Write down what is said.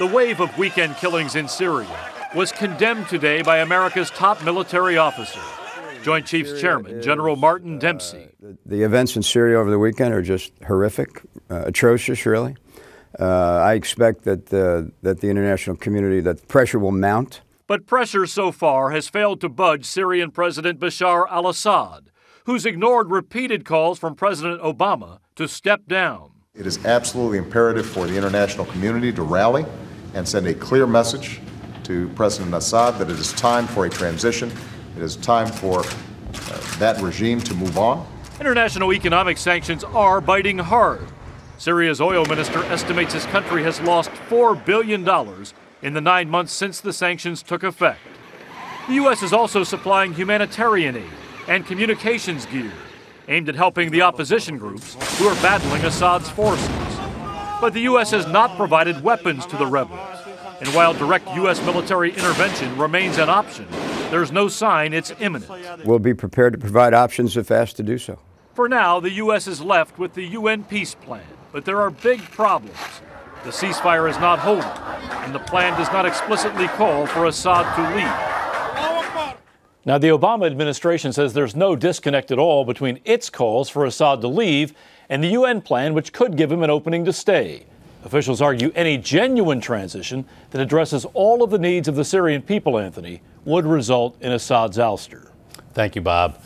The wave of weekend killings in Syria was condemned today by America's top military officer, Joint Chiefs Chairman General Martin Dempsey. The events in Syria over the weekend are just horrific, atrocious, really. I expect that the international community, that pressure will mount. But pressure so far has failed to budge Syrian President Bashar al-Assad, who's ignored repeated calls from President Obama to step down. It is absolutely imperative for the international community to rally and send a clear message to President Assad that it is time for a transition. It is time for that regime to move on. International economic sanctions are biting hard. Syria's oil minister estimates his country has lost $4 billion in the 9 months since the sanctions took effect. The U.S. is also supplying humanitarian aid and communications gear aimed at helping the opposition groups who are battling Assad's forces. But the U.S. has not provided weapons to the rebels. And while direct U.S. military intervention remains an option, there's no sign it's imminent. We'll be prepared to provide options if asked to do so. For now, the U.S. is left with the UN peace plan, but there are big problems. The ceasefire is not holding, and the plan does not explicitly call for Assad to leave. Now, the Obama administration says there's no disconnect at all between its calls for Assad to leave and the UN plan, which could give him an opening to stay. Officials argue any genuine transition that addresses all of the needs of the Syrian people, Anthony, would result in Assad's ouster. Thank you, Bob.